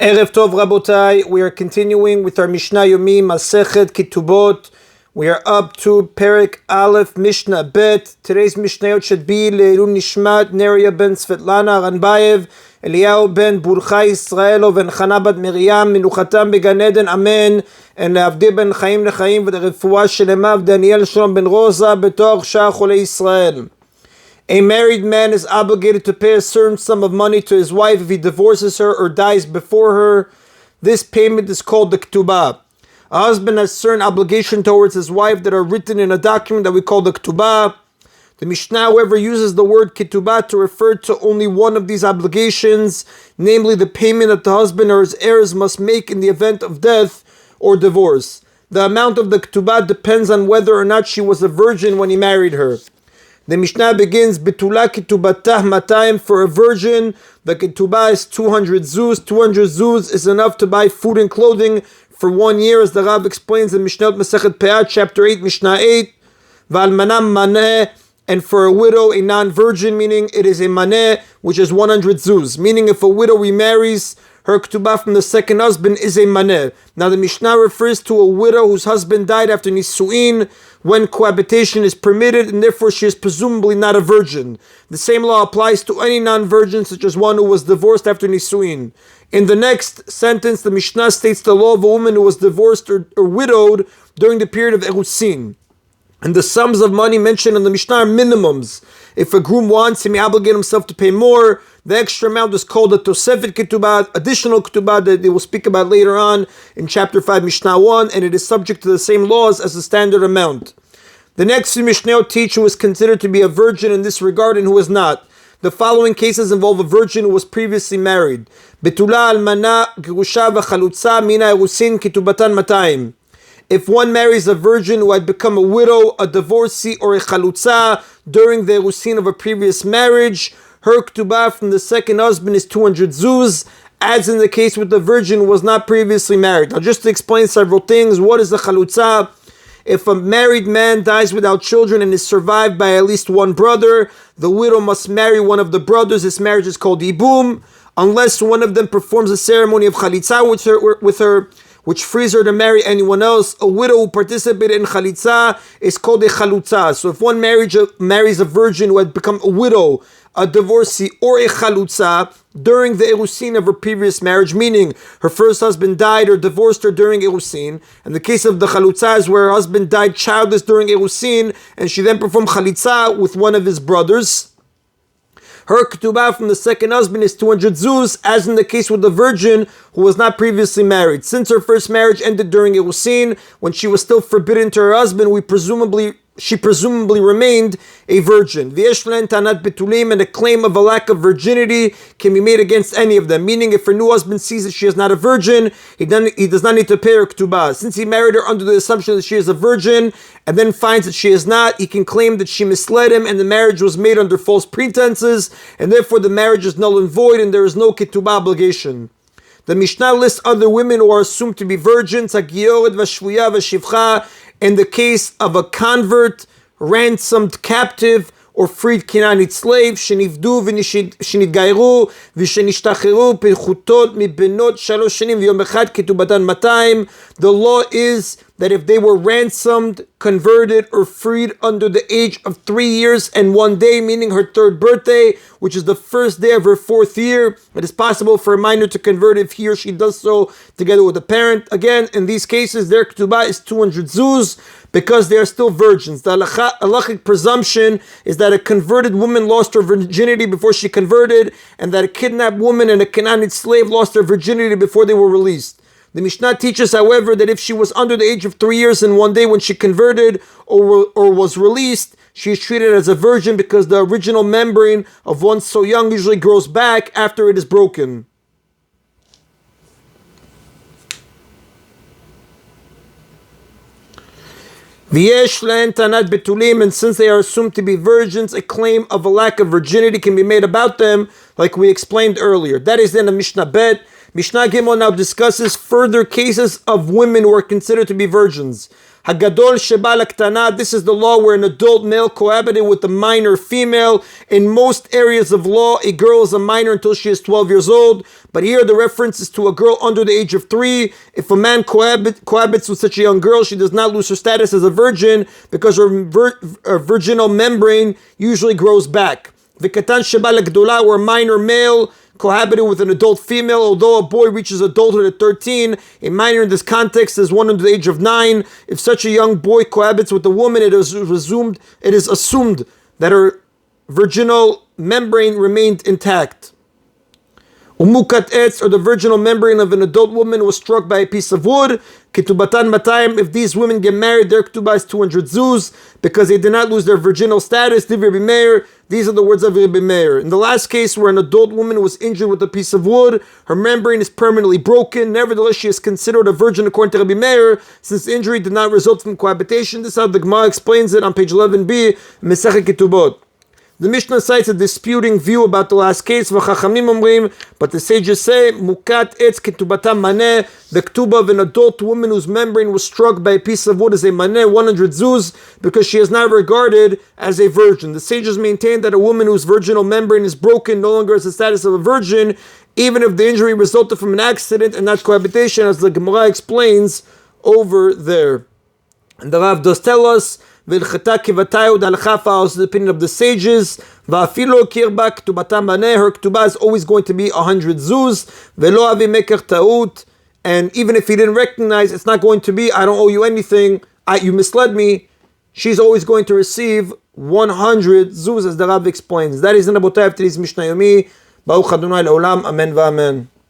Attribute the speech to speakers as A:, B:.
A: Erev Tov Rabotai, we are continuing with our Mishna Yomi, Masechet Ketubot. We are up to Perek Aleph, Mishnah Bet. Today's Mishnayot should be Leilun Nishmat, Neria ben Svetlana, Alayev, Eliyahu ben Burcha Israelov, and Chana bat Miriam, Minuchatam began Eden, Amen. And Leavdi ben Chaim lechaim, with the Refuah Shelemav, Daniel Shalom ben Rosa, Betoach Shah Cholei Israel. A married man is obligated to pay a certain sum of money to his wife if he divorces her or dies before her. This payment is called the Ketubah. A husband has certain obligation towards his wife that are written in a document that we call the Ketubah. The Mishnah, however, uses the word Ketubah to refer to only one of these obligations, namely the payment that the husband or his heirs must make in the event of death or divorce. The amount of the Ketubah depends on whether or not she was a virgin when he married her. The Mishnah begins, Betula Ketubatah Matayim, for a virgin, the Ketubah is 200 zuz. 200 zuz is enough to buy food and clothing for 1 year, as the Rav explains in Mishnah Masechet Peah, chapter 8, Mishnah 8. V'almanam maneh, and for a widow, a non-virgin, meaning it is a maneh, which is 100 zuz. Meaning if a widow remarries, her ketubah from the second husband is a maneh. Now the Mishnah refers to a widow whose husband died after nisuin, when cohabitation is permitted, and therefore she is presumably not a virgin. The same law applies to any non-virgin, such as one who was divorced after nisuin. In the next sentence, the Mishnah states the law of a woman who was divorced or widowed during the period of erusin. And the sums of money mentioned in the Mishnah are minimums. If a groom wants, he may obligate himself to pay more. The extra amount is called a Tosefet Ketubah, additional Ketubah that they will speak about later on in chapter 5, Mishnah 1, and it is subject to the same laws as the standard amount. The next Mishnah teach who is considered to be a virgin in this regard and who is not. The following cases involve a virgin who was previously married. Betula almana gerusha v'chalutza mina erusin ketubatan matayim. If one marries a virgin who had become a widow, a divorcee, or a chalutza during the erusin of a previous marriage, her ketubah from the second husband is 200 zuz, as in the case with the virgin who was not previously married. Now, just to explain several things, what is the chalutza? If a married man dies without children and is survived by at least one brother, the widow must marry one of the brothers. This marriage is called ibum, unless one of them performs a ceremony of chalitza with her, which frees her to marry anyone else. A widow who participated in chalitza is called a chalutza. So if one marries a virgin who had become a widow, a divorcee, or a chalutza during the erusin of her previous marriage, meaning her first husband died or divorced her during erusin, and the case of the chalutza is where her husband died childless during erusin, and she then performed chalitza with one of his brothers, her ketubah from the second husband is 200 zuz, as in the case with the virgin who was not previously married. Since her first marriage ended during erusin, when she was still forbidden to her husband, she presumably remained a virgin. V'yesh tanat betulim, and a claim of a lack of virginity can be made against any of them. Meaning, if her new husband sees that she is not a virgin, he does not need to pay her ketubah. Since he married her under the assumption that she is a virgin, and then finds that she is not, he can claim that she misled him and the marriage was made under false pretenses, and therefore the marriage is null and void, and there is no ketubah obligation. The Mishnah lists other women who are assumed to be virgins, hagiyoret v'shvuya v'shivcha, in the case of a convert, ransomed captive, or freed Canaanite slave, shenivdu v'shenitgayru v'shenishtacheru pechutot mibenot shalosh shanim v'yom echad ketubatan matayim. The law is that if they were ransomed, converted, or freed under the age of 3 years and 1 day, meaning her third birthday, which is the first day of her fourth year, it is possible for a minor to convert if he or she does so together with a parent. Again, in these cases, their ketubah is 200 zuz because they are still virgins. The halachic presumption is that a converted woman lost her virginity before she converted, and that a kidnapped woman and a Canaanite slave lost their virginity before they were released. The Mishnah teaches, however, that if she was under the age of 3 years and 1 day when she converted or was released, she is treated as a virgin because the original membrane of one so young usually grows back after it is broken. V'yesh le'en tanat betulim, and since they are assumed to be virgins, a claim of a lack of virginity can be made about them, like we explained earlier. That is in the Mishnah Bet. Mishnah Gimel now discusses further cases of women who are considered to be virgins. Hagadol sheba laktana, this is the law where an adult male cohabited with a minor female. In most areas of law, a girl is a minor until she is 12 years old, But here the reference is to a girl under the age of 3. If a man cohabits with such a young girl, she does not lose her status as a virgin because her virginal membrane usually grows back. V'katan sheba legdola, where a minor male cohabited with an adult female, although a boy reaches adulthood at 13. A minor in this context is one under the age of 9. If such a young boy cohabits with a woman, it is assumed that her virginal membrane remained intact. Umukat etz, or the virginal membrane of an adult woman, was struck by a piece of wood. Ketubatan matayim, if these women get married, their ketubah is 200 zuz, because they did not lose their virginal status. Rabbi Meir, these are the words of Rabbi Meir. In the last case, where an adult woman was injured with a piece of wood, her membrane is permanently broken. Nevertheless, she is considered a virgin according to Rabbi Meir, since the injury did not result from cohabitation. This is how the Gemara explains it on page 11b, Masechet Ketubot. The Mishnah cites a disputing view about the last case, but the sages say, Mukat etz ketubatam maneh, the ketubah of an adult woman whose membrane was struck by a piece of wood is a maneh, 100 zuz, because she is not regarded as a virgin. The sages maintain that a woman whose virginal membrane is broken no longer has the status of a virgin, even if the injury resulted from an accident and not cohabitation, as the Gemara explains over there. And the Rav does tell us, the opinion of the sages. Her ketubah is always going to be 100 zuz. And even if he didn't recognize, it's not going to be, I don't owe you anything, you misled me. She's always going to receive 100 zuz, as the Rav explains. That is in Abotai of today's Mishna Yomi. Baruch Adonai Le'olam. Amen v'amen.